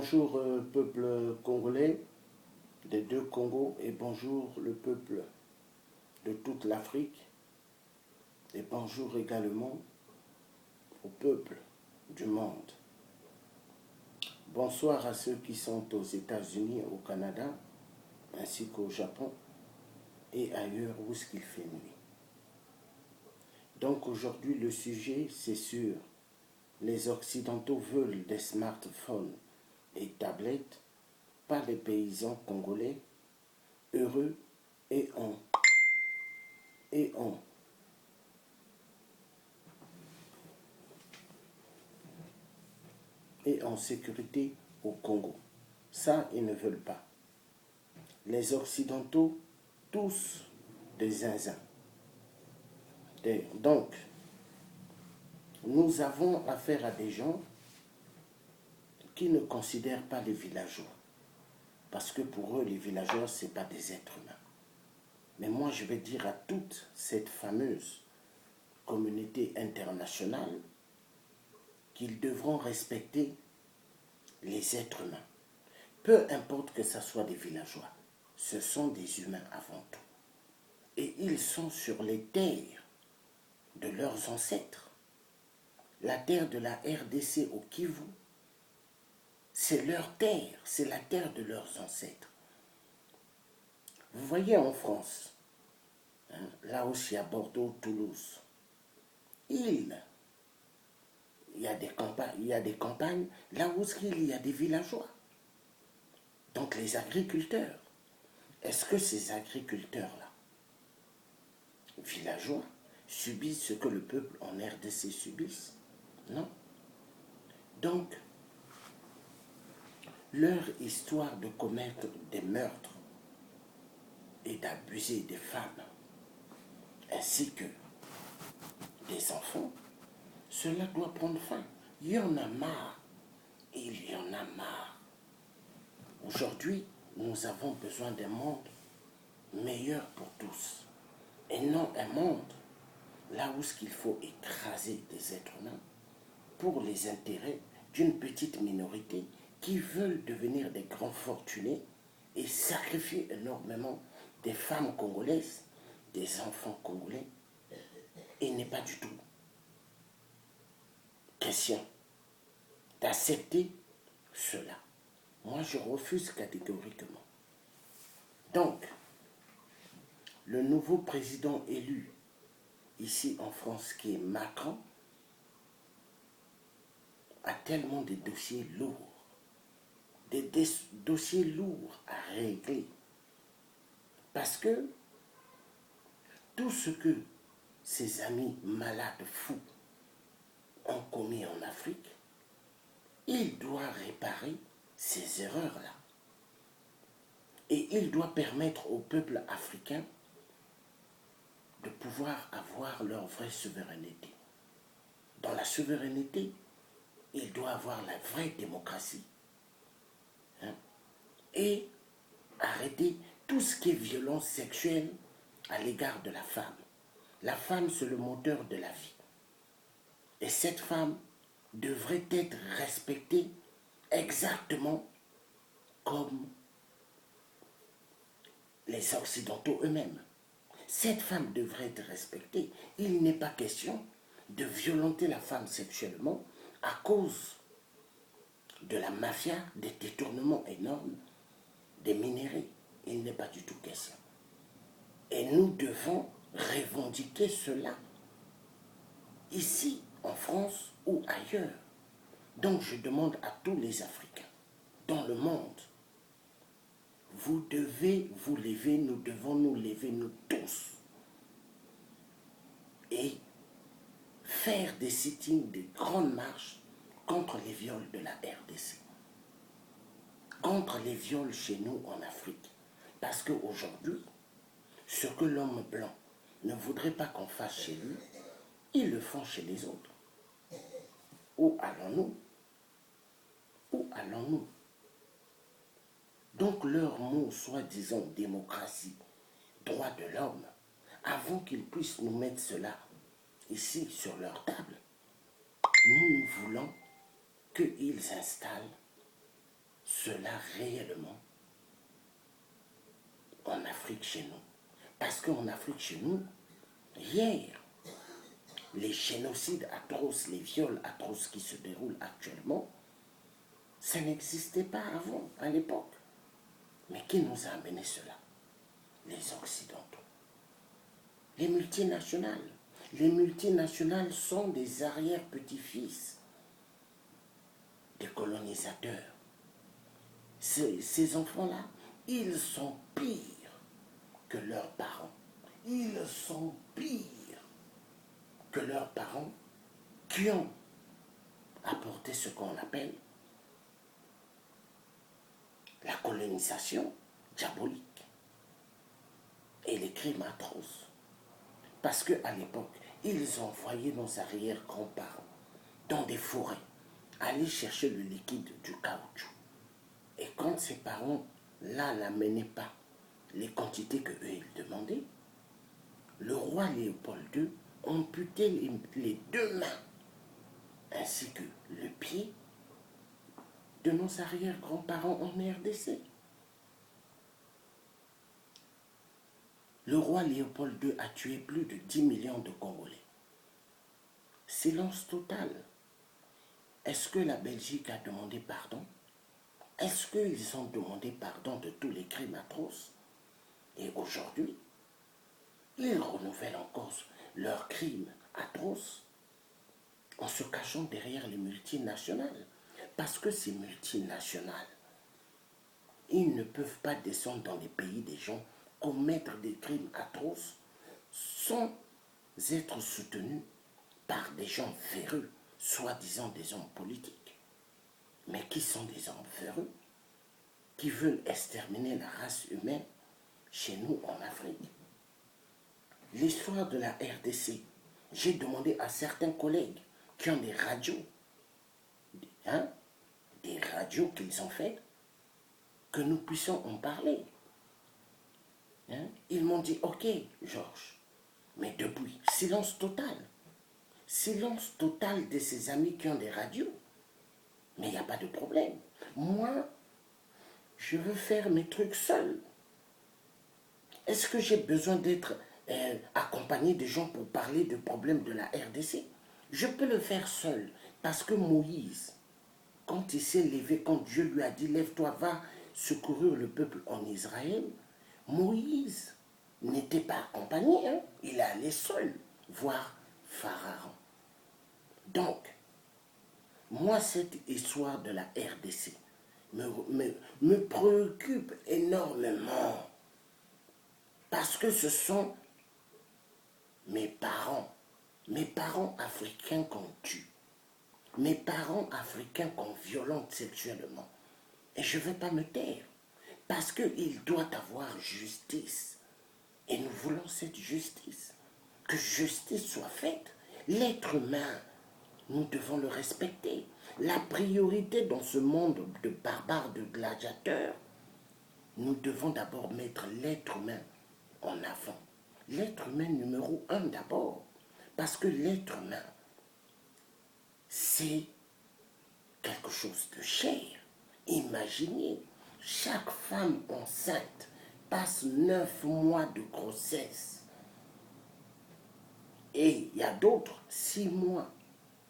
Bonjour peuple congolais des deux Congos et bonjour le peuple de toute l'Afrique et bonjour également au peuple du monde. Bonsoir à ceux qui sont aux États-Unis, au Canada ainsi qu'au Japon et ailleurs où ce qu'il fait nuit. Donc aujourd'hui le sujet c'est sur les Occidentaux veulent des smartphones et tablettes par les paysans congolais heureux et en sécurité au Congo. Ça, ils ne veulent pas. Les Occidentaux, tous des zinzins. Donc, nous avons affaire à des gens qui ne considèrent pas les villageois. Parce que pour eux, les villageois, ce n'est pas des êtres humains. Mais moi, je vais dire à toute cette fameuse communauté internationale qu'ils devront respecter les êtres humains. Peu importe que ce soit des villageois, ce sont des humains avant tout. Et ils sont sur les terres de leurs ancêtres. La terre de la RDC au Kivu, c'est leur terre, c'est la terre de leurs ancêtres. Vous voyez en France, là aussi à Bordeaux, Toulouse, il y a des campagnes, là où il y a des villageois. Donc les agriculteurs, est-ce que ces agriculteurs-là, villageois, subissent ce que le peuple en RDC subisse? Non. Donc, leur histoire de commettre des meurtres et d'abuser des femmes, ainsi que des enfants, cela doit prendre fin. Il y en a marre. Il y en a marre. Aujourd'hui, nous avons besoin d'un monde meilleur pour tous. Et non un monde là où il faut écraser des êtres humains pour les intérêts d'une petite minorité qui veulent devenir des grands fortunés et sacrifier énormément des femmes congolaises, des enfants congolais. Il n'est pas du tout question d'accepter cela. Moi, je refuse catégoriquement. Donc, le nouveau président élu ici en France, qui est Macron, a tellement de dossiers lourds, des dossiers lourds à régler. Parce que tout ce que ses amis malades fous ont commis en Afrique, il doit réparer ces erreurs-là. Et il doit permettre au peuple africain de pouvoir avoir leur vraie souveraineté. Dans la souveraineté, il doit avoir la vraie démocratie. Et arrêter tout ce qui est violence sexuelle à l'égard de la femme. La femme, c'est le moteur de la vie. Et cette femme devrait être respectée exactement comme les Occidentaux eux-mêmes. Cette femme devrait être respectée. Il n'est pas question de violenter la femme sexuellement à cause de la mafia, des détournements énormes, des minéraux. Il n'est pas du tout question. Et nous devons revendiquer cela, ici, en France ou ailleurs. Donc je demande à tous les Africains, dans le monde, vous devez vous lever, nous devons nous lever, nous tous, et faire des sittings, des grandes marches contre les viols de la RDC, contre les viols chez nous en Afrique. Parce qu'aujourd'hui, ce que l'homme blanc ne voudrait pas qu'on fasse chez lui, ils le font chez les autres. Où allons-nous? Où allons-nous? Donc leur mot, soi-disant démocratie, droit de l'homme, avant qu'ils puissent nous mettre cela ici sur leur table, nous voulons qu'ils installent cela réellement en Afrique chez nous. Parce qu'en Afrique chez nous, hier, les génocides atroces, les viols atroces qui se déroulent actuellement, ça n'existait pas avant, à l'époque. Mais qui nous a amené cela? Les Occidentaux. Les multinationales. Les multinationales sont des arrière-petits-fils des colonisateurs. Ces enfants-là, ils sont pires que leurs parents. Ils sont pires que leurs parents qui ont apporté ce qu'on appelle la colonisation diabolique et les crimes atroces. Parce qu'à l'époque, ils envoyaient nos arrière-grands-parents dans des forêts aller chercher le liquide du caoutchouc. Et quand ces parents-là n'amenaient pas les quantités qu'eux ils demandaient, le roi Léopold II amputait les deux mains ainsi que le pied de nos arrière-grands-parents en RDC. Le roi Léopold II a tué plus de 10 millions de Congolais. Silence total. Est-ce que la Belgique a demandé pardon? Est-ce qu'ils ont demandé pardon de tous les crimes atroces? Et aujourd'hui, ils renouvellent encore leurs crimes atroces en se cachant derrière les multinationales. Parce que ces multinationales, ils ne peuvent pas descendre dans les pays des gens, commettre des crimes atroces sans être soutenus par des gens véreux, soi-disant des hommes politiques, mais qui sont des hommes véreux, qui veulent exterminer la race humaine chez nous en Afrique. L'histoire de la RDC, j'ai demandé à certains collègues qui ont des radios, des radios qu'ils ont faites, que nous puissions en parler. Ils m'ont dit, ok, Georges, mais depuis, silence total. Silence total de ses amis qui ont des radios. Mais il n'y a pas de problème. Moi, je veux faire mes trucs seul. Est-ce que j'ai besoin d'être accompagné de gens pour parler de problèmes de la RDC? Je peux le faire seul. Parce que Moïse, quand il s'est levé, quand Dieu lui a dit, lève-toi, va secourir le peuple en Israël, Moïse n'était pas accompagné. Il est allé seul voir Pharaon. Donc, moi, cette histoire de la RDC me préoccupe énormément. Parce que ce sont mes parents africains qu'on tue, mes parents africains qu'on violente sexuellement. Et je ne vais pas me taire, parce qu'il doit avoir justice. Et nous voulons cette justice. Que justice soit faite. L'être humain, nous devons le respecter. La priorité dans ce monde de barbares, de gladiateurs, nous devons d'abord mettre l'être humain en avant. L'être humain numéro 1 d'abord. Parce que l'être humain, c'est quelque chose de cher. Imaginez, chaque femme enceinte passe 9 mois de grossesse. Et il y a d'autres, 6 mois.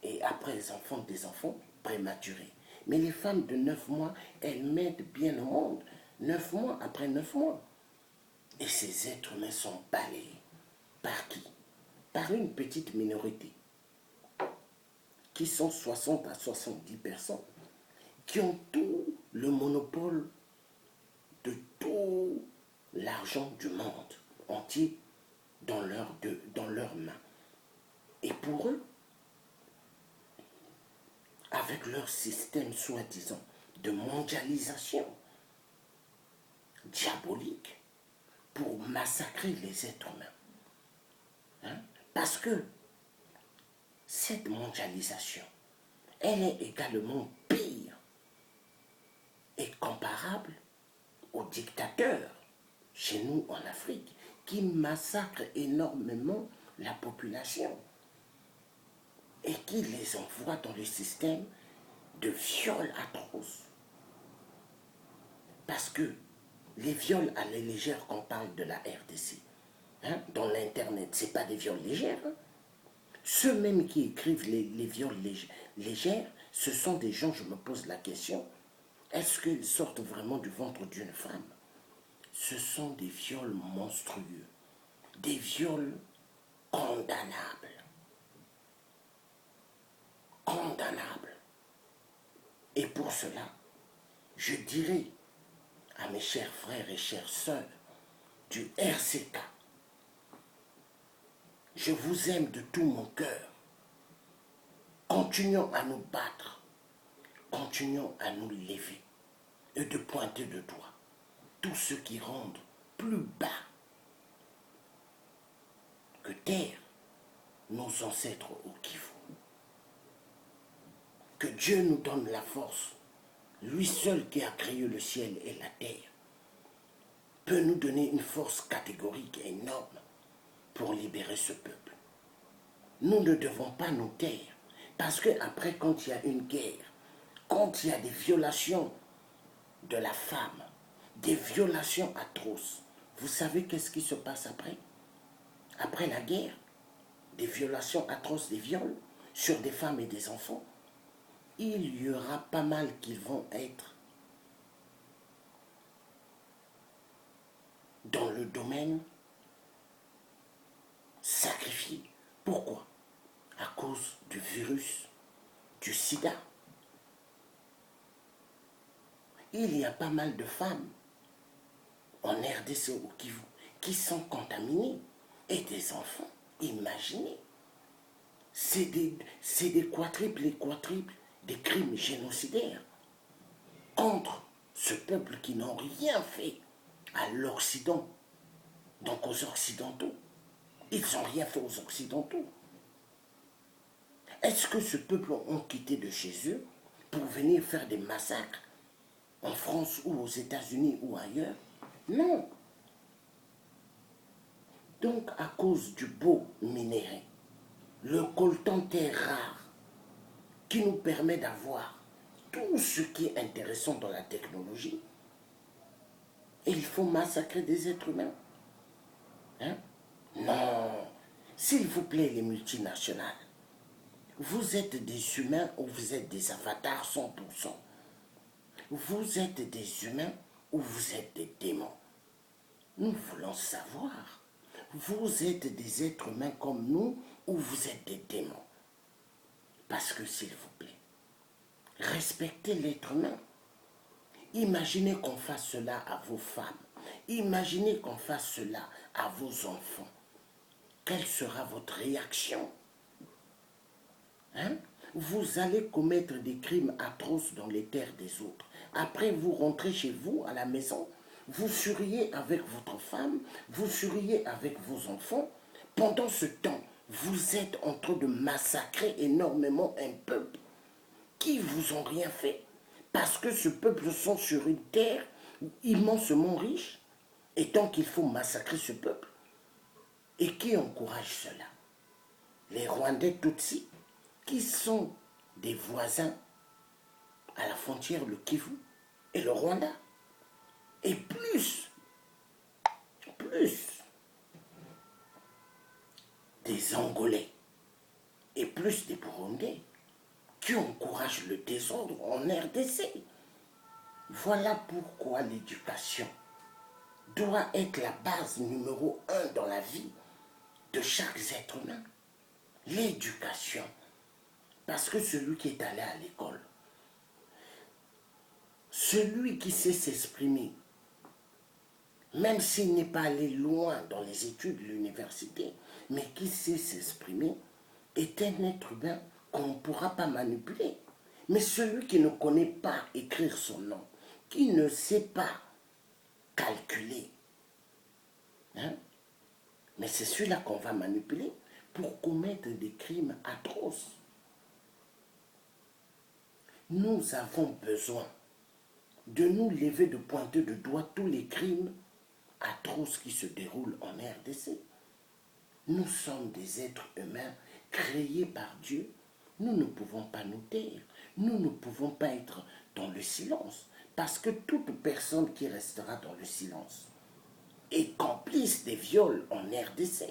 Et après les enfants, des enfants prématurés. Mais les femmes de 9 mois, elles mettent bien au monde. 9 mois après 9 mois. Et ces êtres humains sont balayés. Par qui? Par une petite minorité. Qui sont 60 à 70 personnes. Qui ont tout le monopole de tout l'argent du monde entier dans leurs mains. Et pour eux, avec leur système soi-disant de mondialisation diabolique pour massacrer les êtres humains. Parce que cette mondialisation, elle est également pire et comparable aux dictateurs chez nous en Afrique qui massacrent énormément la population et qui les envoient dans le système de viol atroce. Parce que les viols à la légère qu'on parle de la RDC, hein, dans l'Internet, ce n'est pas des viols légers. Hein. Ceux même qui écrivent les viols légers, ce sont des gens, je me pose la question, est-ce qu'ils sortent vraiment du ventre d'une femme? Ce sont des viols monstrueux, des viols condamnables. Condamnables. Et pour cela, je dirais à mes chers frères et chères sœurs du RCK, je vous aime de tout mon cœur. Continuons à nous battre, continuons à nous lever et de pointer de doigt tous ceux qui rendent plus bas que terre nos ancêtres au Kivu. Que Dieu nous donne la force, lui seul qui a créé le ciel et la terre, peut nous donner une force catégorique énorme pour libérer ce peuple. Nous ne devons pas nous taire, parce qu'après, quand il y a une guerre, quand il y a des violations de la femme, des violations atroces, vous savez qu'est-ce qui se passe après? Après la guerre, des violations atroces, des viols sur des femmes et des enfants, il y aura pas mal qui vont être dans le domaine sacrifié. Pourquoi? À cause du virus, du sida. Il y a pas mal de femmes en RDC au Kivu qui sont contaminées et des enfants. Imaginez. C'est des quadruples et quadruples des crimes génocidaires contre ce peuple qui n'ont rien fait à l'Occident, donc aux Occidentaux. Ils n'ont rien fait aux Occidentaux. Est-ce que ce peuple ont quitté de chez eux pour venir faire des massacres en France ou aux États-Unis ou ailleurs? Non. Donc, à cause du beau minerai, le coltan est rare, qui nous permet d'avoir tout ce qui est intéressant dans la technologie, et il faut massacrer des êtres humains. Hein? Non. S'il vous plaît, les multinationales, vous êtes des humains ou vous êtes des avatars 100%. Vous êtes des humains ou vous êtes des démons. Nous voulons savoir. Vous êtes des êtres humains comme nous ou vous êtes des démons? Parce que s'il vous plaît, respectez l'être humain. Imaginez qu'on fasse cela à vos femmes. Imaginez qu'on fasse cela à vos enfants. Quelle sera votre réaction? Hein? Vous allez commettre des crimes atroces dans les terres des autres. Après, vous rentrez chez vous, à la maison, vous souriez avec votre femme, vous souriez avec vos enfants. Pendant ce temps, vous êtes en train de massacrer énormément un peuple qui vous ont rien fait. Parce que ce peuple sont sur une terre immensement riche, et donc il faut massacrer ce peuple. Et qui encourage cela? Les Rwandais Tutsis, qui sont des voisins à la frontière, le Kivu et le Rwanda. Et plus des Angolais et plus des Burundais qui encouragent le désordre en RDC. Voilà pourquoi l'éducation doit être la base numéro 1 dans la vie de chaque être humain. L'éducation. Parce que celui qui est allé à l'école, celui qui sait s'exprimer, même s'il n'est pas allé loin dans les études, l'université, mais qui sait s'exprimer, est un être humain qu'on ne pourra pas manipuler. Mais celui qui ne connaît pas écrire son nom, qui ne sait pas calculer, hein, mais c'est celui-là qu'on va manipuler pour commettre des crimes atroces. Nous avons besoin de nous lever, de pointer de doigt tous les crimes atroces qui se déroulent en RDC. Nous sommes des êtres humains créés par Dieu. Nous ne pouvons pas nous taire. Nous ne pouvons pas être dans le silence. Parce que toute personne qui restera dans le silence est complice des viols en RDC.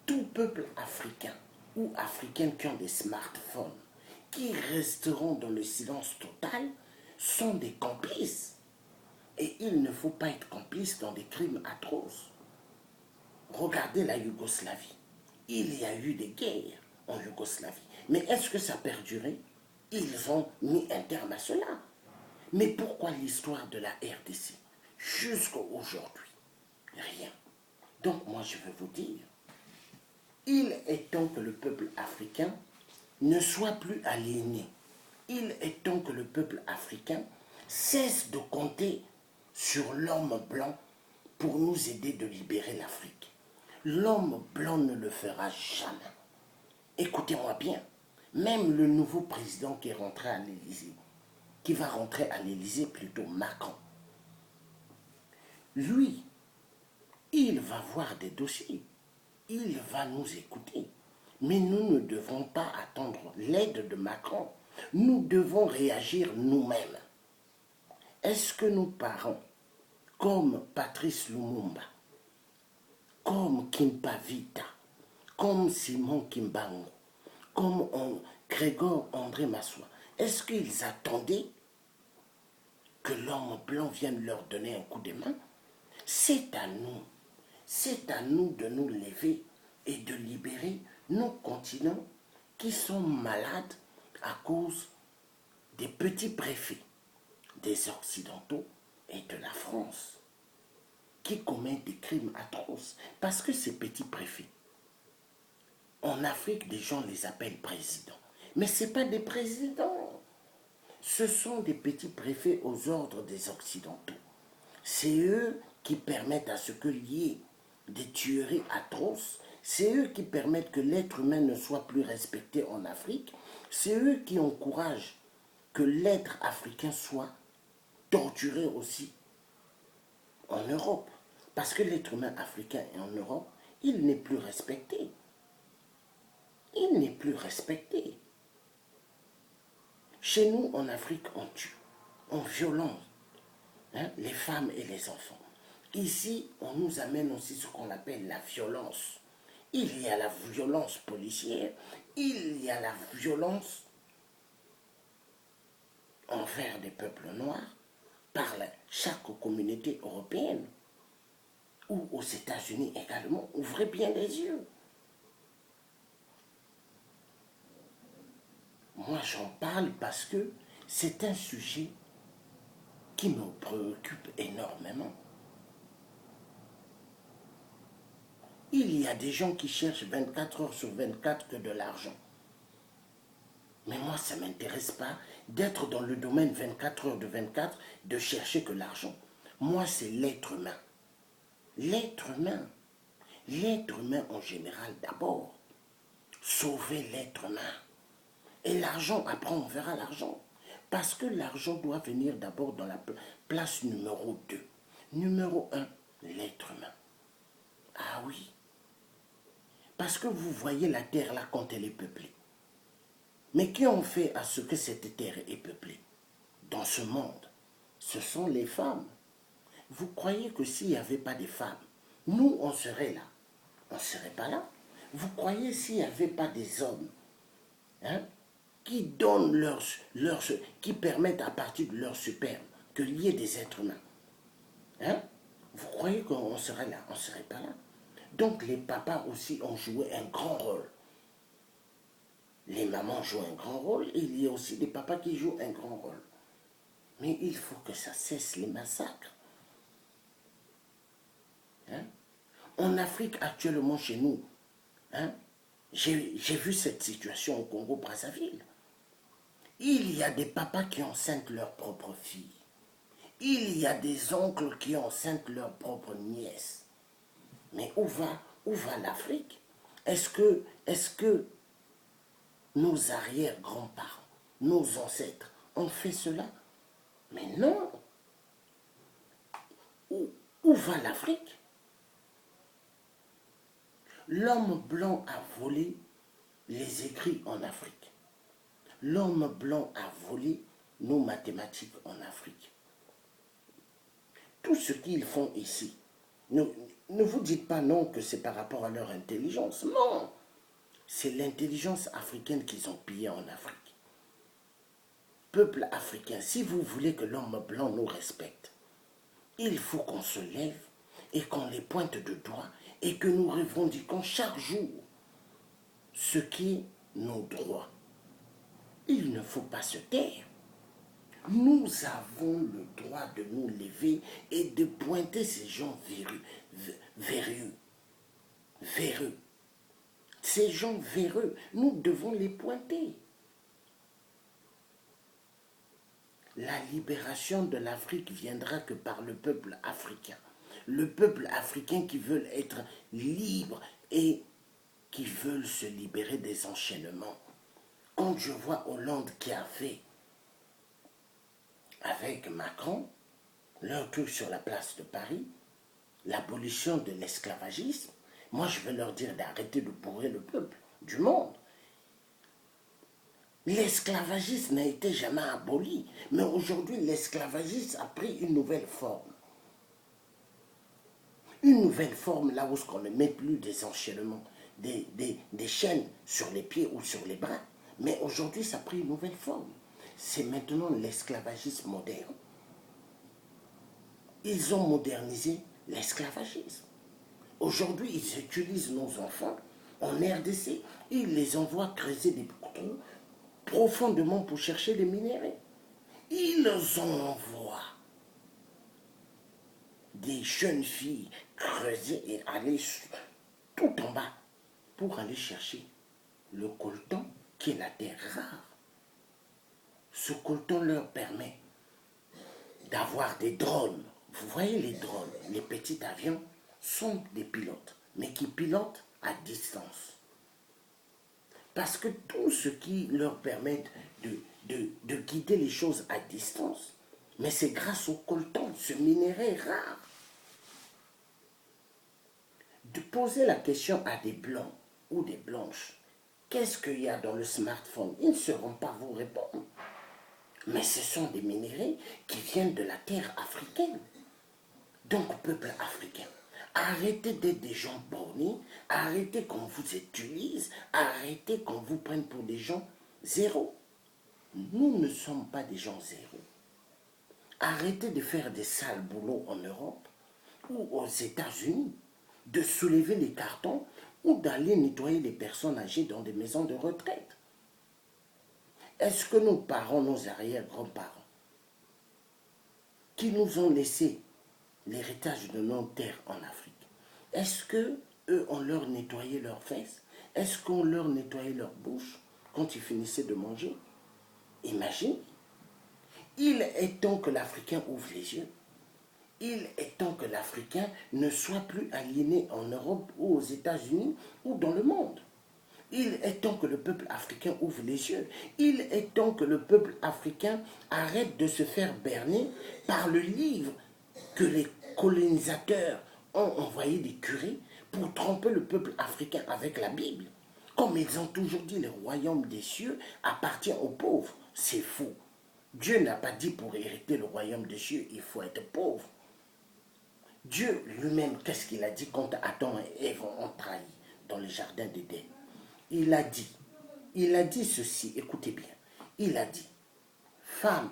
Tout peuple africain ou africaine qui ont des smartphones, qui resteront dans le silence total, sont des complices. Et il ne faut pas être complice dans des crimes atroces. Regardez la Yougoslavie. Il y a eu des guerres en Yougoslavie. Mais est-ce que ça a perduré? Ils ont mis un terme à cela. Mais pourquoi l'histoire de la RDC jusqu'à aujourd'hui? Rien. Donc moi je veux vous dire, il est temps que le peuple africain ne soit plus aliéné. Il est temps que le peuple africain cesse de compter sur l'homme blanc pour nous aider de libérer l'Afrique. L'homme blanc ne le fera jamais. Écoutez-moi bien, même le nouveau président qui est rentré à l'Élysée, qui va rentrer à l'Élysée plutôt, Macron, lui, il va voir des dossiers, il va nous écouter. Mais nous ne devons pas attendre l'aide de Macron. Nous devons réagir nous-mêmes. Est-ce que nos parents, comme Patrice Lumumba, comme Kimpa Vita, comme Simon Kimbangu, comme Grégor André Massoua, est-ce qu'ils attendaient que l'homme blanc vienne leur donner un coup de main? C'est à nous de nous lever et de libérer nos continents qui sont malades à cause des petits préfets des Occidentaux et de la France qui commettent des crimes atroces. Parce que ces petits préfets, en Afrique, des gens les appellent présidents. Mais ce n'est pas des présidents. Ce sont des petits préfets aux ordres des Occidentaux. C'est eux qui permettent à ce qu'il y ait des tueries atroces. C'est eux qui permettent que l'être humain ne soit plus respecté en Afrique. C'est eux qui encouragent que l'être africain soit torturé aussi en Europe. Parce que l'être humain africain et en Europe, il n'est plus respecté. Il n'est plus respecté. Chez nous, en Afrique, on tue, on violente les femmes et les enfants. Ici, on nous amène aussi ce qu'on appelle la violence. Il y a la violence policière, il y a la violence envers des peuples noirs par chaque communauté européenne ou aux États-Unis également. Ouvrez bien les yeux. Moi, j'en parle parce que c'est un sujet qui me préoccupe énormément. Il y a des gens qui cherchent 24 heures sur 24 que de l'argent. Mais moi, ça ne m'intéresse pas d'être dans le domaine 24 heures de 24, de chercher que l'argent. Moi, c'est l'être humain. L'être humain. L'être humain en général d'abord. Sauver l'être humain. Et l'argent, après on verra l'argent. Parce que l'argent doit venir d'abord dans la place numéro 2. Numéro 1, l'être humain. Ah oui. Parce que vous voyez la terre là quand elle est peuplée. Mais qui ont fait à ce que cette terre est peuplée? Dans ce monde, ce sont les femmes. Vous croyez que s'il n'y avait pas de femmes, nous on serait là? On ne serait pas là. Vous croyez s'il n'y avait pas des hommes qui donnent qui permettent à partir de leur superbe qu'il y ait des êtres humains? Vous croyez qu'on serait là? On ne serait pas là. Donc les papas aussi ont joué un grand rôle. Les mamans jouent un grand rôle et il y a aussi des papas qui jouent un grand rôle. Mais il faut que ça cesse les massacres. En Afrique, actuellement, chez nous, j'ai vu cette situation au Congo-Brazzaville. Il y a des papas qui enceintent leurs propres filles. Il y a des oncles qui enceintent leurs propres nièces. Mais où va l'Afrique? Est-ce que nos arrière-grands-parents, nos ancêtres ont fait cela? Mais non. Où va l'Afrique? L'homme blanc a volé les écrits en Afrique. L'homme blanc a volé nos mathématiques en Afrique. tout ce qu'ils font ici, ne vous dites pas non que c'est par rapport à leur intelligence. Non, c'est l'intelligence africaine qu'ils ont pillée en Afrique. Peuple africain, si vous voulez que l'homme blanc nous respecte, il faut qu'on se lève et qu'on les pointe de doigt et que nous revendiquons chaque jour ce qui est nos droits. Il ne faut pas se taire. Nous avons le droit de nous lever et de pointer ces gens véreux. Ces gens véreux, nous devons les pointer. La libération de l'Afrique viendra que par le peuple africain. Le peuple africain qui veut être libre et qui veut se libérer des enchaînements. Quand je vois Hollande qui a fait avec Macron, leur truc sur la place de Paris, l'abolition de l'esclavagisme, moi je veux leur dire d'arrêter de bourrer le peuple du monde. L'esclavagisme n'a été jamais aboli, mais aujourd'hui l'esclavagisme a pris une nouvelle forme. Une nouvelle forme là où on ne met plus des enchaînements, des chaînes sur les pieds ou sur les bras, mais aujourd'hui ça a pris une nouvelle forme. C'est maintenant l'esclavagisme moderne. Ils ont modernisé l'esclavagisme. Aujourd'hui, ils utilisent nos enfants en RDC. Ils les envoient creuser des trous profondément pour chercher des minéraux. Ils envoient des jeunes filles creuser et aller tout en bas pour aller chercher le coltan qui est la terre rare. Ce coltan leur permet d'avoir des drones. Vous voyez les drones, les petits avions sont des pilotes, mais qui pilotent à distance. Parce que tout ce qui leur permet de guider les choses à distance, mais c'est grâce au coltan, ce minerai rare. De poser la question à des blancs ou des blanches, qu'est-ce qu'il y a dans le smartphone? Ils ne sauront pas vous répondre. Mais ce sont des minéraux qui viennent de la terre africaine. Donc, peuple africain, arrêtez d'être des gens bornés, arrêtez qu'on vous utilise, arrêtez qu'on vous prenne pour des gens zéro. Nous ne sommes pas des gens zéro. Arrêtez de faire des sales boulots en Europe ou aux États-Unis, de soulever les cartons ou d'aller nettoyer les personnes âgées dans des maisons de retraite. Est-ce que nos parents, nos arrière-grands-parents, qui nous ont laissé l'héritage de nos terres en Afrique, est-ce que eux on leur nettoyé leurs fesses? Est-ce qu'on leur nettoyait leur bouche quand ils finissaient de manger? Imagine. Il est temps que l'Africain ouvre les yeux. Il est temps que l'Africain ne soit plus aliéné en Europe ou aux États-Unis ou dans le monde. Il est temps que le peuple africain ouvre les yeux. Il est temps que le peuple africain arrête de se faire berner par le livre que les colonisateurs ont envoyé des curés pour tromper le peuple africain avec la Bible. Comme ils ont toujours dit, le royaume des cieux appartient aux pauvres. C'est faux. Dieu n'a pas dit pour hériter le royaume des cieux, il faut être pauvre. Dieu lui-même, qu'est-ce qu'il a dit quand Adam et Ève ont trahi dans le jardin d'Éden? Il a dit ceci, écoutez bien, il a dit, femme,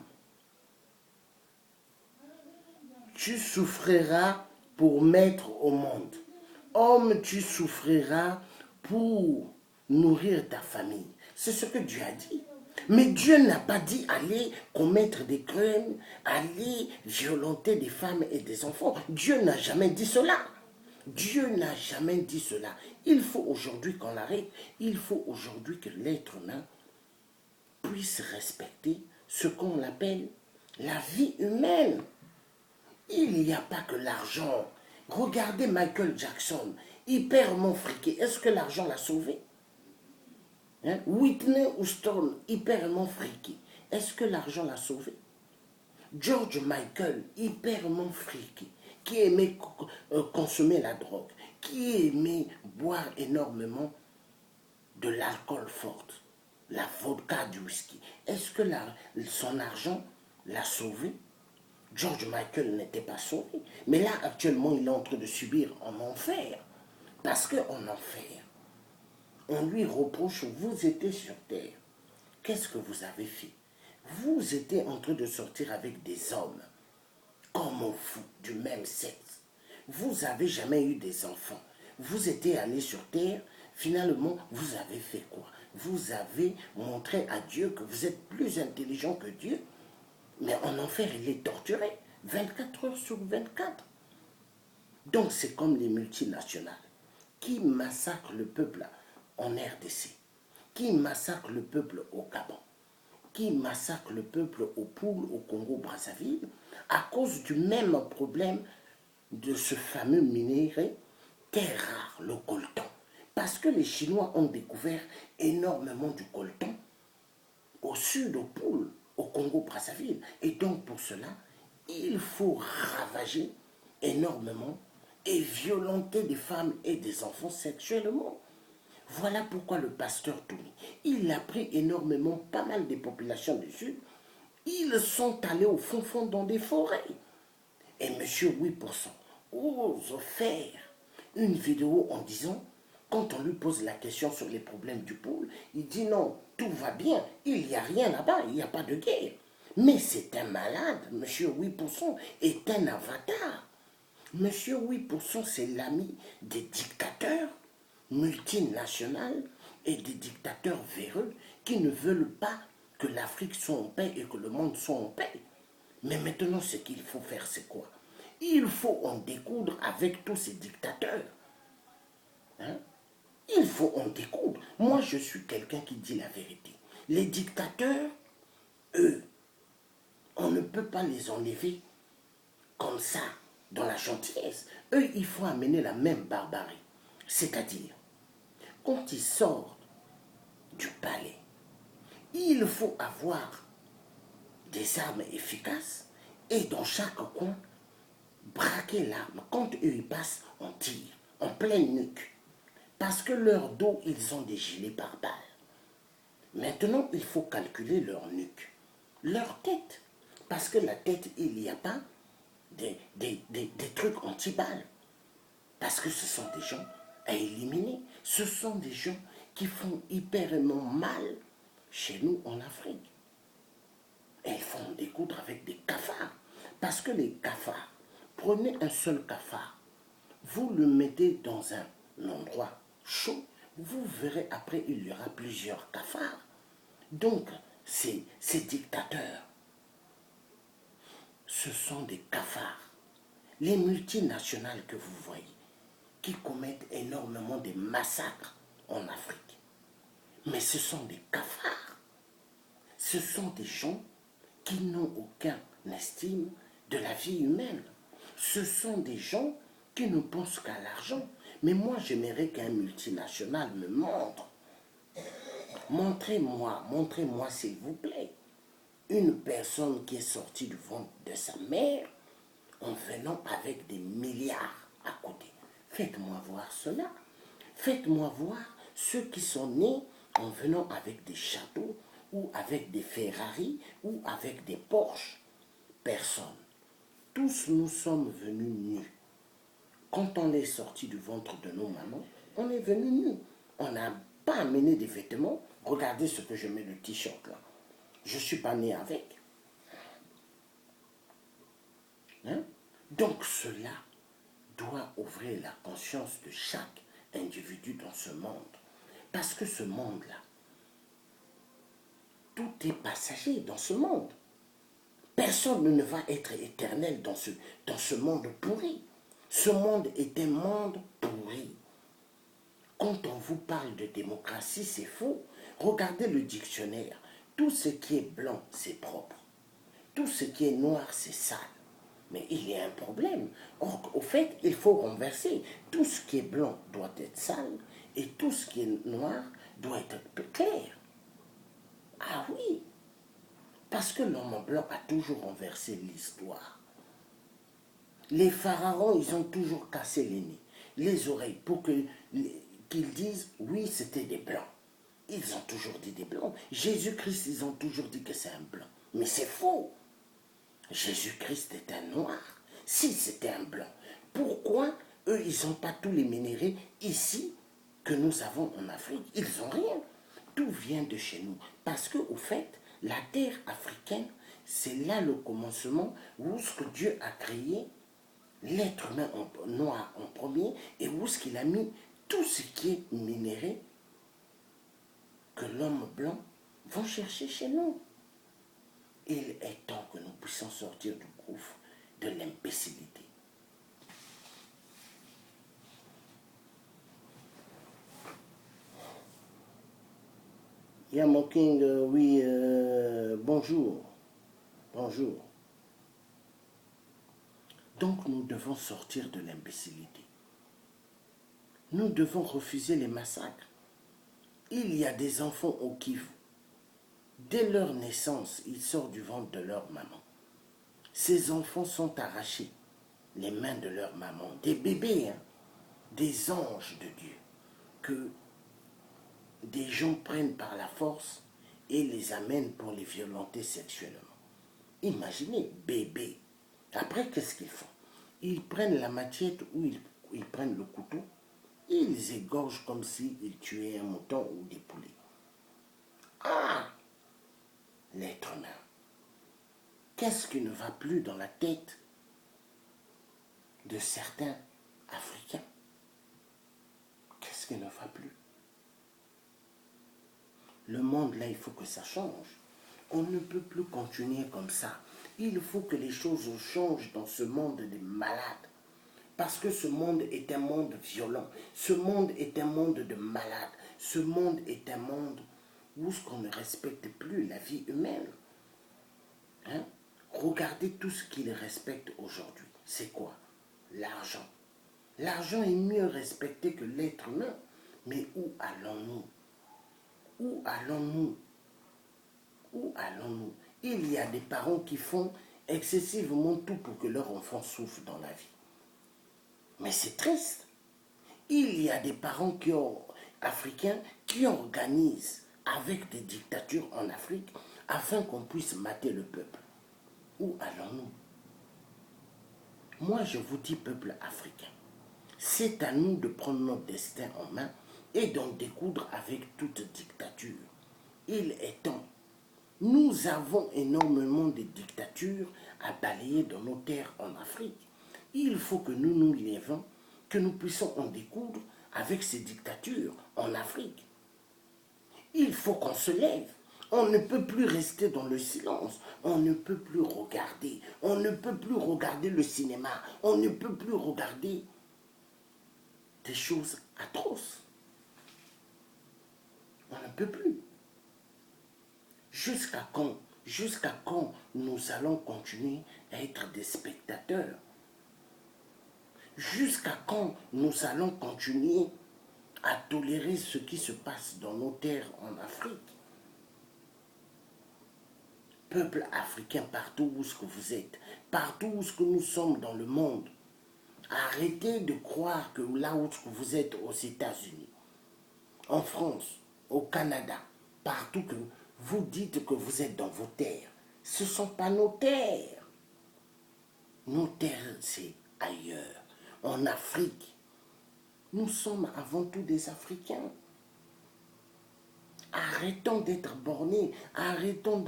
tu souffriras pour mettre au monde. Homme, tu souffriras pour nourrir ta famille. C'est ce que Dieu a dit. Mais Dieu n'a pas dit aller commettre des crimes, aller violenter des femmes et des enfants. Dieu n'a jamais dit cela. Dieu n'a jamais dit cela. Il faut aujourd'hui qu'on l'arrête. Il faut aujourd'hui que l'être humain puisse respecter ce qu'on appelle la vie humaine. Il n'y a pas que l'argent. Regardez Michael Jackson, hyper friqué. Est-ce que l'argent l'a sauvé? Whitney Houston, hyper friqué. Est-ce que l'argent l'a sauvé? George Michael, hyper friqué, qui aimait consommer la drogue, qui aimait boire énormément de l'alcool fort, la vodka, du whisky. Est-ce que son argent l'a sauvé? George Michael n'était pas sauvé. Mais là, actuellement, il est en train de subir un enfer. Parce qu'en enfer, on lui reproche, vous étiez sur terre. Qu'est-ce que vous avez fait? Vous étiez en train de sortir avec des hommes, comme vous, du même sexe. Vous n'avez jamais eu des enfants. Vous étiez allé sur terre, finalement, vous avez fait quoi? Vous avez montré à Dieu que vous êtes plus intelligent que Dieu. Mais en enfer, il est torturé, 24 heures sur 24. Donc c'est comme les multinationales qui massacrent le peuple en RDC, qui massacrent le peuple au Gabon, qui massacrent le peuple au Poul, au Congo-Brazzaville, à cause du même problème de ce fameux minerai terre rare, le coltan. Parce que les Chinois ont découvert énormément du coltan au sud, au Poul, au Congo-Brazzaville. Et donc pour cela, il faut ravager énormément et violenter des femmes et des enfants sexuellement. Voilà pourquoi le pasteur Toumi, il a pris énormément, pas mal des populations du Sud. Ils sont allés au fond dans des forêts. Et monsieur 8% ose faire une vidéo en disant, quand on lui pose la question sur les problèmes du pôle, il dit non, tout va bien, il n'y a rien là-bas, il n'y a pas de guerre. Mais c'est un malade, monsieur 8% est un avatar. Monsieur 8%, c'est l'ami des dictateurs multinationaux et des dictateurs véreux qui ne veulent pas que l'Afrique soit en paix et que le monde soit en paix. Mais maintenant, ce qu'il faut faire, c'est quoi? Il faut en découdre avec tous ces dictateurs. Hein? Il faut en découdre. Moi, je suis quelqu'un qui dit la vérité. Les dictateurs, eux, on ne peut pas les enlever comme ça, dans la gentillesse. Eux, il faut amener la même barbarie. C'est-à-dire, quand ils sortent du palais, il faut avoir des armes efficaces et dans chaque coin, braquer l'arme. Quand eux, ils passent, on tire en pleine nuque. Parce que leur dos, ils ont des gilets pare-balles. Maintenant, il faut calculer leur nuque, leur tête. Parce que la tête, il n'y a pas des trucs anti-balles. Parce que ce sont des gens à éliminer. Ce sont des gens qui font hyperement mal chez nous en Afrique. Et ils font des découdre avec des cafards. Parce que les cafards, prenez un seul cafard, vous le mettez dans un endroit chaud, vous verrez après il y aura plusieurs cafards. Donc, ces dictateurs, ce sont des cafards. Les multinationales que vous voyez, qui commettent énormément de massacres en Afrique. Mais ce sont des cafards. Ce sont des gens qui n'ont aucun estime de la vie humaine. Ce sont des gens qui ne pensent qu'à l'argent. Mais moi, j'aimerais qu'un multinational me montre. Montrez-moi s'il vous plaît, une personne qui est sortie du ventre de sa mère en venant avec des milliards à côté. Faites-moi voir cela. Faites-moi voir ceux qui sont nés en venant avec des châteaux ou avec des Ferrari ou avec des Porsche. Personne. Tous nous sommes venus nus. Quand on est sorti du ventre de nos mamans, on est venu nus. On n'a pas amené des vêtements. Regardez ce que je mets le t-shirt là. Je ne suis pas né avec. Hein? Donc cela doit ouvrir la conscience de chaque individu dans ce monde. Parce que ce monde-là, tout est passager dans ce monde. Personne ne va être éternel dans ce monde pourri. Ce monde est un monde pourri. Quand on vous parle de démocratie, c'est faux. Regardez le dictionnaire. Tout ce qui est blanc, c'est propre. Tout ce qui est noir, c'est sale. Mais il y a un problème. Or, au fait, il faut renverser. Tout ce qui est blanc doit être sale et tout ce qui est noir doit être clair. Ah oui, parce que l'homme blanc a toujours renversé l'histoire. Les pharaons, ils ont toujours cassé les nez, les oreilles, pour qu'ils disent, oui, c'était des blancs. Ils ont toujours dit des blancs. Jésus-Christ, ils ont toujours dit que c'est un blanc. Mais c'est faux. Jésus-Christ est un noir. Si c'était un blanc, pourquoi eux, ils n'ont pas tous les minéraux ici que nous avons en Afrique? Ils n'ont rien. Tout vient de chez nous. Parce que, au fait, la terre africaine, c'est là le commencement où ce que Dieu a créé l'être humain noir en premier et où ce qu'il a mis tout ce qui est minéré que l'homme blanc va chercher chez nous. Il est temps que nous puissions sortir du gouffre de l'imbécilité. Yamo King, oui, bonjour. Bonjour. Donc nous devons sortir de l'imbécilité. Nous devons refuser les massacres. Il y a des enfants au Kivu. Dès leur naissance, ils sortent du ventre de leur maman. Ces enfants sont arrachés, les mains de leur maman, des bébés, hein, des anges de Dieu, que des gens prennent par la force et les amènent pour les violenter sexuellement. Imaginez, bébé. Après, qu'est-ce qu'ils font? Ils prennent la machette ou ils prennent le couteau, et ils égorgent comme s'ils tuaient un mouton ou des poulets. Ah! L'être humain. Qu'est-ce qui ne va plus dans la tête de certains Africains? Qu'est-ce qui ne va plus? Le monde, là, il faut que ça change. On ne peut plus continuer comme ça. Il faut que les choses changent dans ce monde des malades. Parce que ce monde est un monde violent. Ce monde est un monde de malades. Ce monde est un monde où on ne respecte plus la vie humaine. Hein? Regardez tout ce qu'ils respectent aujourd'hui. C'est quoi? L'argent. L'argent est mieux respecté que l'être humain. Mais où allons-nous? Où allons-nous? Où allons-nous? Il y a des parents qui font excessivement tout pour que leur enfant souffre dans la vie. Mais c'est triste. Il y a des parents africains qui organisent avec des dictatures en Afrique afin qu'on puisse mater le peuple. Où allons-nous? Moi, je vous dis, peuple africain, c'est à nous de prendre notre destin en main et d'en découdre avec toute dictature. Il est temps. Nous avons énormément de dictatures à balayer dans nos terres en Afrique. Il faut que nous nous lèvions, que nous puissions en découdre avec ces dictatures en Afrique. Il faut qu'on se lève. On ne peut plus rester dans le silence. On ne peut plus regarder. On ne peut plus regarder le cinéma. On ne peut plus regarder des choses atroces. On ne peut plus. Jusqu'à quand? Jusqu'à quand nous allons continuer à être des spectateurs? Jusqu'à quand nous allons continuer à tolérer ce qui se passe dans nos terres en Afrique? Peuple africain, partout où ce que vous êtes, partout où ce que nous sommes dans le monde, arrêtez de croire que là où ce que vous êtes aux États-Unis, en France, au Canada, partout que vous dites que vous êtes dans vos terres, ce ne sont pas nos terres. Nos terres, c'est ailleurs. En Afrique, nous sommes avant tout des Africains. Arrêtons d'être bornés, arrêtons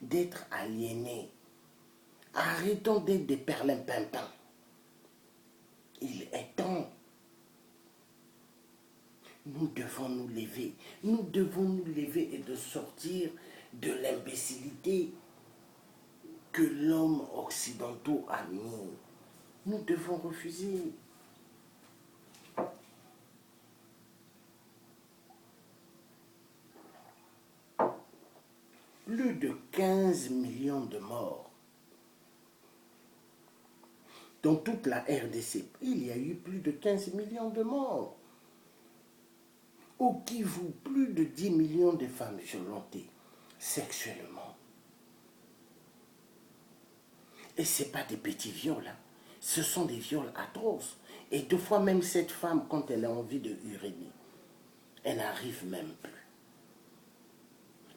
d'être aliénés, arrêtons d'être des perlimpinpins. Il est temps. Nous devons nous lever et de sortir de l'imbécilité que l'homme occidental a mis. Nous devons refuser. Plus de 15 millions de morts. Dans toute la RDC, il y a eu plus de 15 millions de morts. Au Kivu, plus de 10 millions de femmes violentées sexuellement. Et ce n'est pas des petits viols, hein. Ce sont des viols atroces. Et deux fois même cette femme, quand elle a envie de uriner, elle n'arrive même plus.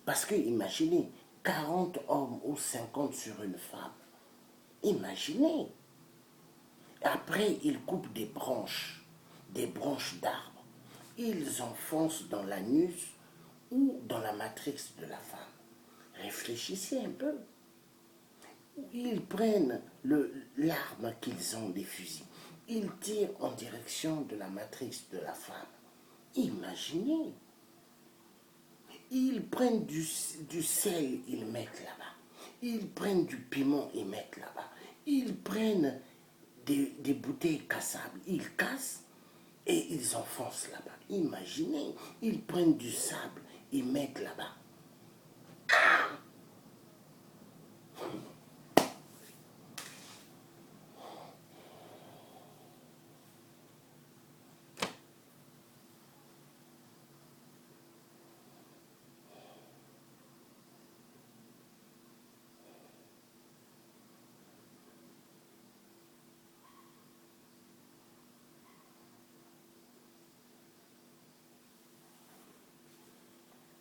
Parce que imaginez, 40 hommes ou 50 sur une femme. Imaginez. Après, ils coupent des branches d'arbres. Ils enfoncent dans l'anus ou dans la matrice de la femme. Réfléchissez un peu. Ils prennent l'arme qu'ils ont des fusils. Ils tirent en direction de la matrice de la femme. Imaginez. Ils prennent du sel, ils mettent là-bas. Ils prennent du piment, ils mettent là-bas. Ils prennent des bouteilles cassables, ils cassent et ils enfoncent là-bas. Imaginez, ils prennent du sable, ils mettent là-bas.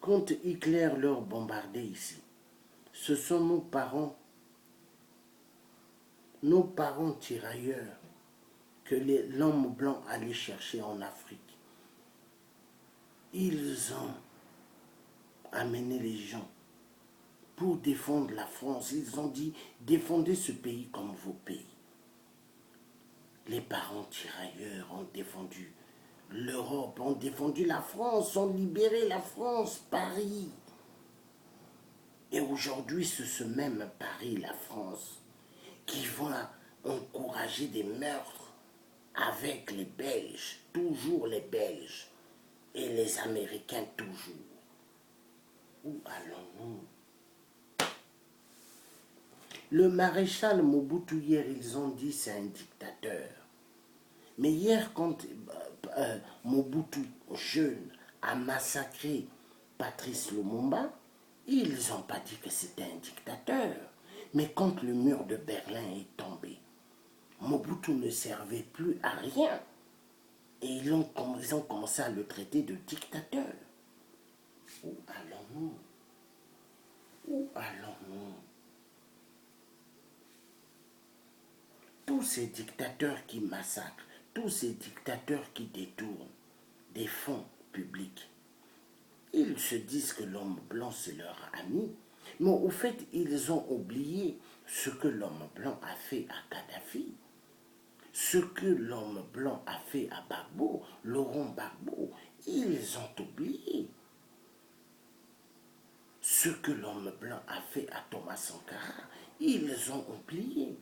Quand Hitler leur bombardait ici, ce sont nos parents tirailleurs que l'homme blanc allait chercher en Afrique. Ils ont amené les gens pour défendre la France. Ils ont dit, défendez ce pays comme vos pays. Les parents tirailleurs ont défendu l'Europe, ont défendu la France, ont libéré la France, Paris. Et aujourd'hui, c'est ce même Paris, la France, qui va encourager des meurtres avec les Belges, toujours les Belges, et les Américains toujours. Où allons-nous? Le maréchal Mobutu, hier, ils ont dit c'est un dictateur. Mais hier, quand Mobutu, jeune, a massacré Patrice Lumumba, ils n'ont pas dit que c'était un dictateur. Mais quand le mur de Berlin est tombé, Mobutu ne servait plus à rien. Et ils ont commencé à le traiter de dictateur. Où allons-nous? Où allons-nous? Tous ces dictateurs qui massacrent, tous ces dictateurs qui détournent des fonds publics, ils se disent que l'homme blanc c'est leur ami, mais au fait ils ont oublié ce que l'homme blanc a fait à Kadhafi, ce que l'homme blanc a fait à Gbagbo, Laurent Gbagbo, ils ont oublié. Ce que l'homme blanc a fait à Thomas Sankara, ils ont oublié.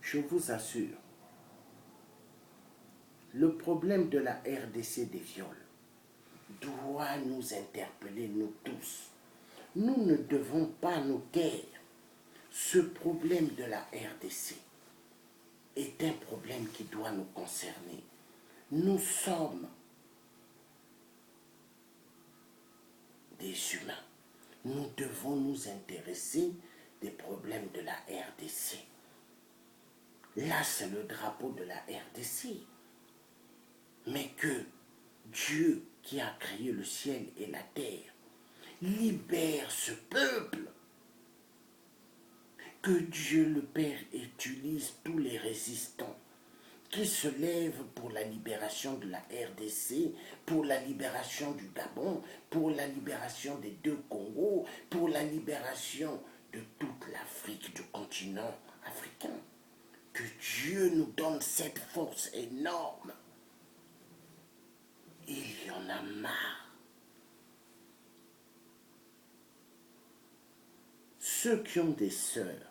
Je vous assure, le problème de la RDC des viols doit nous interpeller, nous tous. Nous ne devons pas nous taire. Ce problème de la RDC est un problème qui doit nous concerner. Nous sommes des humains. Nous devons nous intéresser des problèmes de la RDC. Là, c'est le drapeau de la RDC. Mais que Dieu, qui a créé le ciel et la terre, libère ce peuple. Que Dieu le Père utilise tous les résistants qui se lèvent pour la libération de la RDC, pour la libération du Gabon, pour la libération des deux Congos, pour la libération de toute l'Afrique, du continent africain. Que Dieu nous donne cette force énorme. Il y en a marre. Ceux qui ont des sœurs,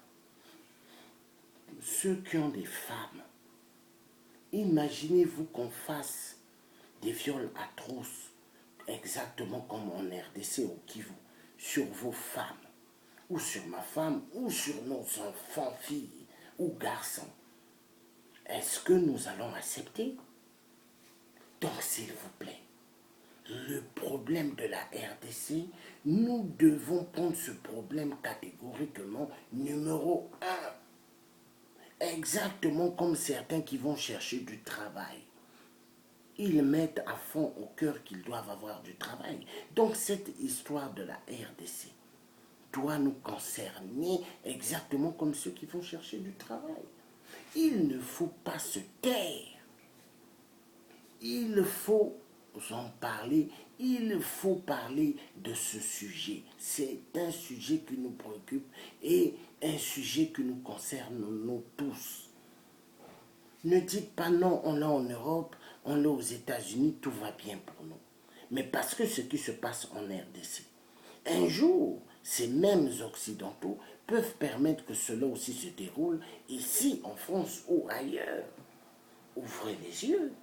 ceux qui ont des femmes, imaginez-vous qu'on fasse des viols atroces, exactement comme en RDC au Kivu, sur vos femmes, ou sur ma femme, ou sur nos enfants, filles ou garçons. Est-ce que nous allons accepter? Donc, s'il vous plaît, le problème de la RDC, nous devons prendre ce problème catégoriquement numéro 1. Exactement comme certains qui vont chercher du travail. Ils mettent à fond au cœur qu'ils doivent avoir du travail. Donc cette histoire de la RDC doit nous concerner exactement comme ceux qui vont chercher du travail. Il ne faut pas se taire. Il faut en parler. Il faut parler de ce sujet. C'est un sujet qui nous préoccupe et un sujet qui nous concerne nous tous. Ne dites pas non, on l'a en Europe, on l'a aux États-Unis, tout va bien pour nous. Mais parce que ce qui se passe en RDC, un jour, ces mêmes Occidentaux peuvent permettre que cela aussi se déroule ici en France ou ailleurs. Ouvrez les yeux.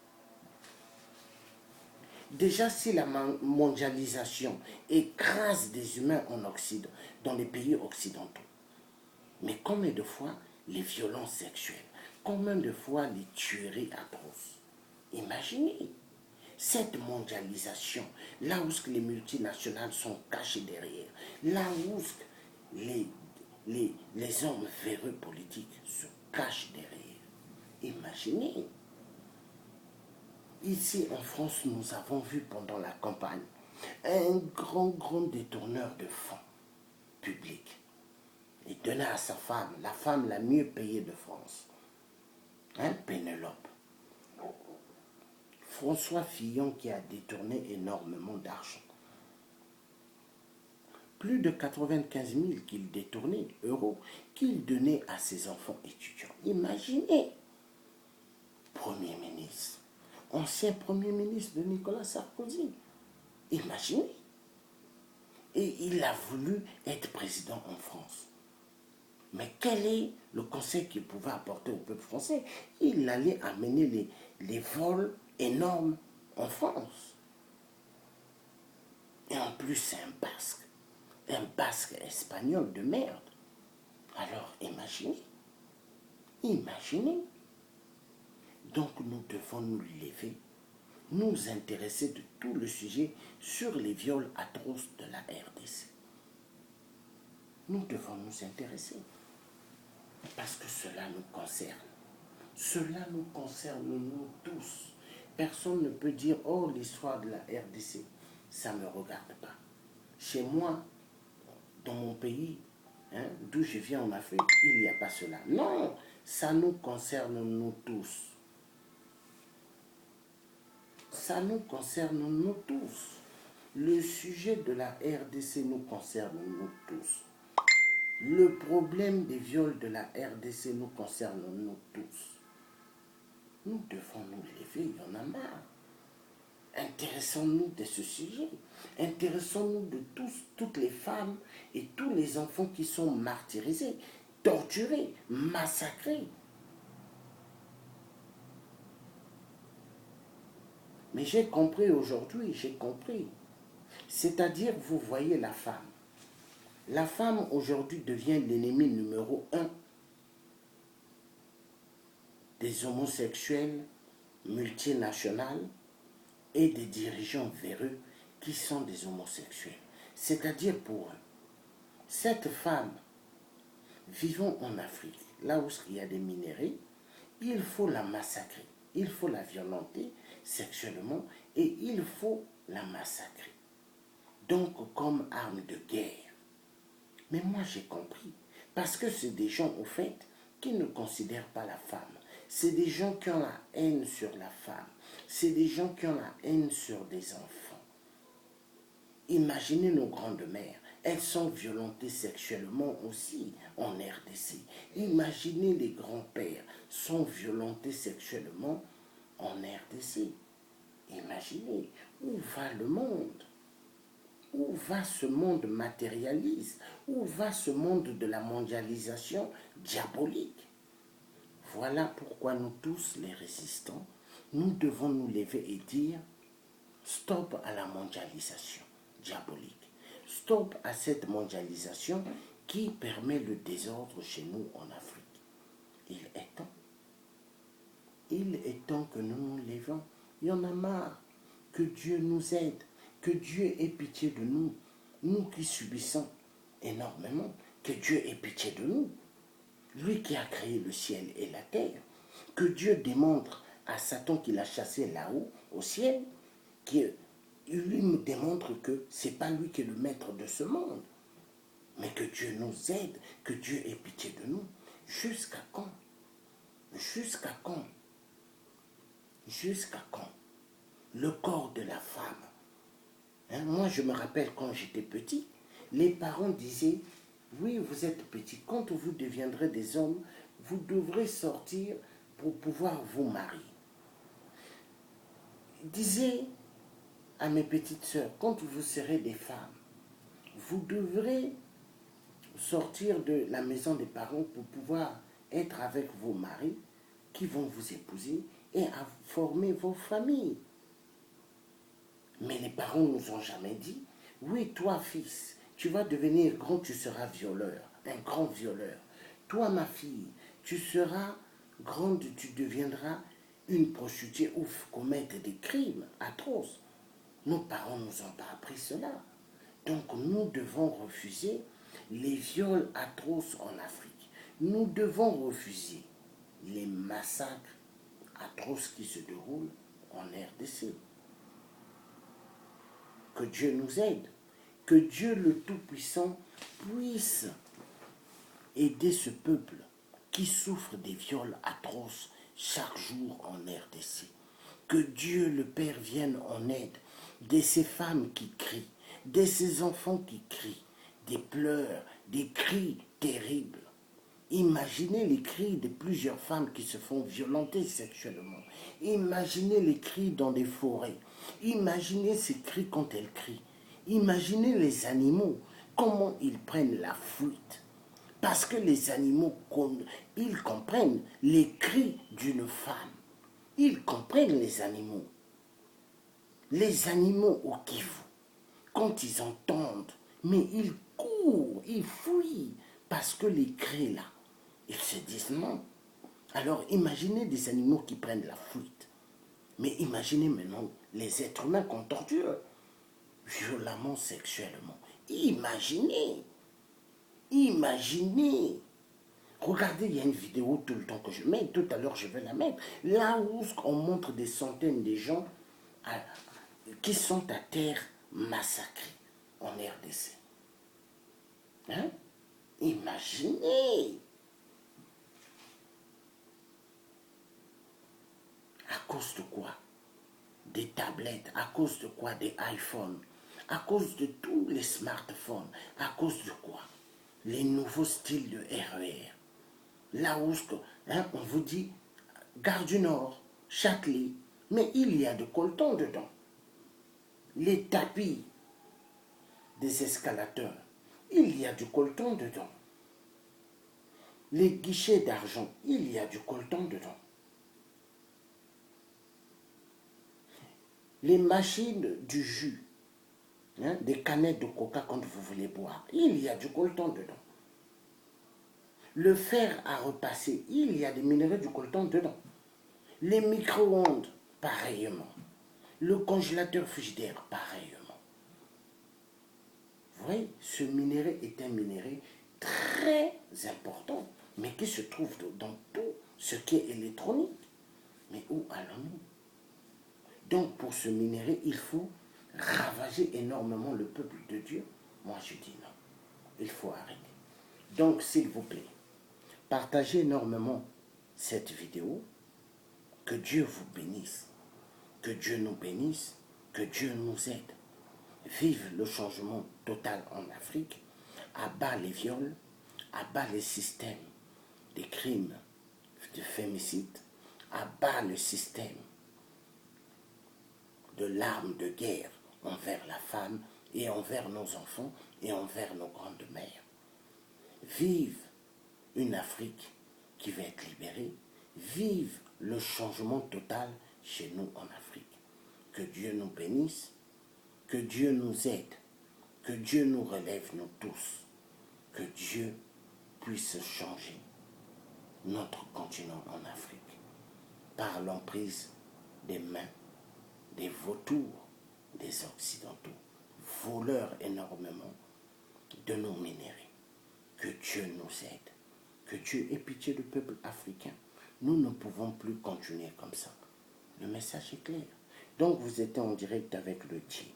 Déjà, si la mondialisation écrase des humains en Occident, dans les pays occidentaux, mais combien de fois les violences sexuelles, combien de fois les tueries atroces? Imaginez cette mondialisation, là où les multinationales sont cachées derrière, là où les hommes véreux politiques se cachent derrière. Imaginez. Ici en France, nous avons vu pendant la campagne un grand détourneur de fonds publics. Il donnait à sa femme, la femme la mieux payée de France, Pénélope. François Fillon qui a détourné énormément d'argent. Plus de 95 000 qu'il détournait, euros, qu'il donnait à ses enfants étudiants. Imaginez, Premier ministre, ancien Premier ministre de Nicolas Sarkozy. Imaginez. Et il a voulu être président en France. Mais quel est le conseil qu'il pouvait apporter au peuple français? Il allait amener les vols énormes en France. Et en plus, c'est un basque espagnol de merde. Alors, imaginez. Donc, nous devons nous lever, nous intéresser de tout le sujet sur les viols atroces de la RDC. Nous devons nous intéresser. Parce que cela nous concerne. Cela nous concerne, nous tous. Personne ne peut dire, oh, l'histoire de la RDC, ça ne me regarde pas. Chez moi, dans mon pays, d'où je viens en Afrique, il n'y a pas cela. Non, ça nous concerne, nous tous. Ça nous concerne, nous tous. Le sujet de la RDC nous concerne, nous tous. Le problème des viols de la RDC nous concerne, nous tous. Nous devons nous lever, il y en a marre. Intéressons-nous de ce sujet. Intéressons-nous de toutes les femmes et tous les enfants qui sont martyrisés, torturés, massacrés. Mais j'ai compris aujourd'hui, j'ai compris. C'est-à-dire, vous voyez la femme. La femme aujourd'hui devient l'ennemi numéro 1 des homosexuels multinationales et des dirigeants véreux qui sont des homosexuels. C'est-à-dire pour eux, cette femme vivant en Afrique, là où il y a des minerais, il faut la massacrer, il faut la violenter sexuellement et il faut la massacrer. Donc comme arme de guerre. Mais moi j'ai compris, parce que c'est des gens au fait qui ne considèrent pas la femme. C'est des gens qui ont la haine sur la femme. C'est des gens qui ont la haine sur des enfants. Imaginez nos grandes mères. Elles sont violentées sexuellement aussi en RDC. Imaginez les grands-pères sont violentés sexuellement en RDC. Imaginez où va le monde? Où va ce monde matérialiste? Où va ce monde de la mondialisation diabolique? Voilà pourquoi nous tous, les résistants, nous devons nous lever et dire stop à la mondialisation diabolique. Stop à cette mondialisation qui permet le désordre chez nous en Afrique. Il est temps. Il est temps que nous nous levons. Il y en a marre. Que Dieu nous aide. Que Dieu ait pitié de nous. Nous qui subissons énormément. Que Dieu ait pitié de nous. Lui qui a créé le ciel et la terre. Que Dieu démontre à Satan qu'il a chassé là-haut, au ciel, qui lui me démontre que ce n'est pas lui qui est le maître de ce monde, mais que Dieu nous aide, que Dieu ait pitié de nous. Jusqu'à quand? Jusqu'à quand? Jusqu'à quand? Le corps de la femme. Hein, moi, je me rappelle quand j'étais petit, les parents disaient, oui, vous êtes petit, quand vous deviendrez des hommes, vous devrez sortir pour pouvoir vous marier. Ils disaient à mes petites sœurs, quand vous serez des femmes, vous devrez sortir de la maison des parents pour pouvoir être avec vos maris qui vont vous épouser et à former vos familles. Mais les parents ne nous ont jamais dit, oui, toi, fils, tu vas devenir grand, tu seras violeur, un grand violeur. Toi, ma fille, tu seras grande, tu deviendras une prostituée ou commettre des crimes atroces. Nos parents ne nous ont pas appris cela. Donc nous devons refuser les viols atroces en Afrique. Nous devons refuser les massacres atroces qui se déroulent en RDC. Que Dieu nous aide, que Dieu le Tout-Puissant puisse aider ce peuple qui souffre des viols atroces chaque jour en RDC. Que Dieu le Père vienne en aide de ces femmes qui crient, de ces enfants qui crient, des pleurs, des cris terribles. Imaginez les cris de plusieurs femmes qui se font violenter sexuellement. Imaginez les cris dans des forêts. Imaginez ces cris quand elles crient. Imaginez les animaux, comment ils prennent la fuite. Parce que les animaux, ils comprennent les cris d'une femme. Ils comprennent les animaux. Les animaux au Kivu, quand ils entendent, mais ils courent, ils fuient, parce que les cris là, ils se disent non. Alors imaginez des animaux qui prennent la fuite. Mais imaginez maintenant les êtres humains qu'on torture violemment, sexuellement. Imaginez. Imaginez. Regardez, il y a une vidéo tout le temps que je mets, tout à l'heure je vais la mettre, là où on montre des centaines de gens qui sont à terre massacrés en RDC. Hein? Imaginez. À cause de quoi? Des tablettes, à cause de quoi? Des iPhones, à cause de tous les smartphones, à cause de quoi? Les nouveaux styles de RER. Là où on vous dit Gare du Nord, Châtelet, mais il y a de coltons dedans. Les tapis des escalateurs, il y a du coltan dedans. Les guichets d'argent, il y a du coltan dedans. Les machines du jus, hein, des canettes de coca quand vous voulez boire, il y a du coltan dedans. Le fer à repasser, il y a des minéraux du coltan dedans. Les micro-ondes, pareillement. Le congélateur frigidaire, pareillement. Vous voyez, ce minerai est un minerai très important, mais qui se trouve dans tout ce qui est électronique. Mais où allons-nous? Donc pour ce minerai, il faut ravager énormément le peuple de Dieu. Moi je dis non, il faut arrêter. Donc s'il vous plaît, partagez énormément cette vidéo. Que Dieu vous bénisse, que Dieu nous bénisse, que Dieu nous aide. Vive le changement total en Afrique, abat les viols, abat les systèmes des crimes de fémicide, abat le système de l'arme de guerre envers la femme et envers nos enfants et envers nos grandes mères. Vive une Afrique qui va être libérée, vive le changement total chez nous en Afrique. Que Dieu nous bénisse, que Dieu nous aide, que Dieu nous relève, nous tous, que Dieu puisse changer notre continent en Afrique par l'emprise des mains des vautours, des Occidentaux, voleurs énormément de nos minéraux. Que Dieu nous aide, que Dieu ait pitié du peuple africain. Nous ne pouvons plus continuer comme ça. Le message est clair. Donc vous êtes en direct avec le TIE.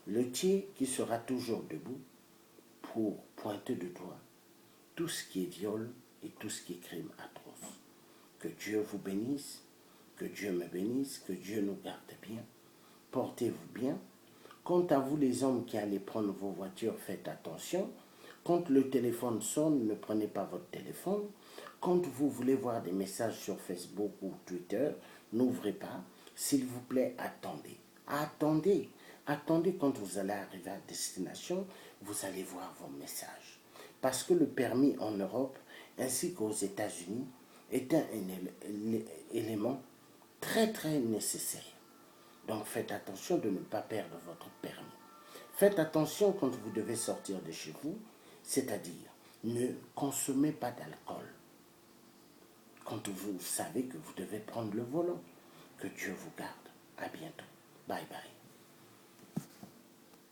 Le TIE qui sera toujours debout pour pointer du doigt tout ce qui est viol et tout ce qui est crime atroce. Que Dieu vous bénisse, que Dieu me bénisse, que Dieu nous garde bien. Portez-vous bien. Quant à vous les hommes qui allez prendre vos voitures, faites attention. Quand le téléphone sonne, ne prenez pas votre téléphone. Quand vous voulez voir des messages sur Facebook ou Twitter, n'ouvrez pas. S'il vous plaît, attendez. Attendez. Attendez quand vous allez arriver à destination, vous allez voir vos messages. Parce que le permis en Europe, ainsi qu'aux États-Unis, est un élément très très nécessaire. Donc faites attention de ne pas perdre votre permis. Faites attention quand vous devez sortir de chez vous, c'est-à-dire ne consommez pas d'alcool. Quand vous savez que vous devez prendre le volant, que Dieu vous garde. À bientôt. Bye bye.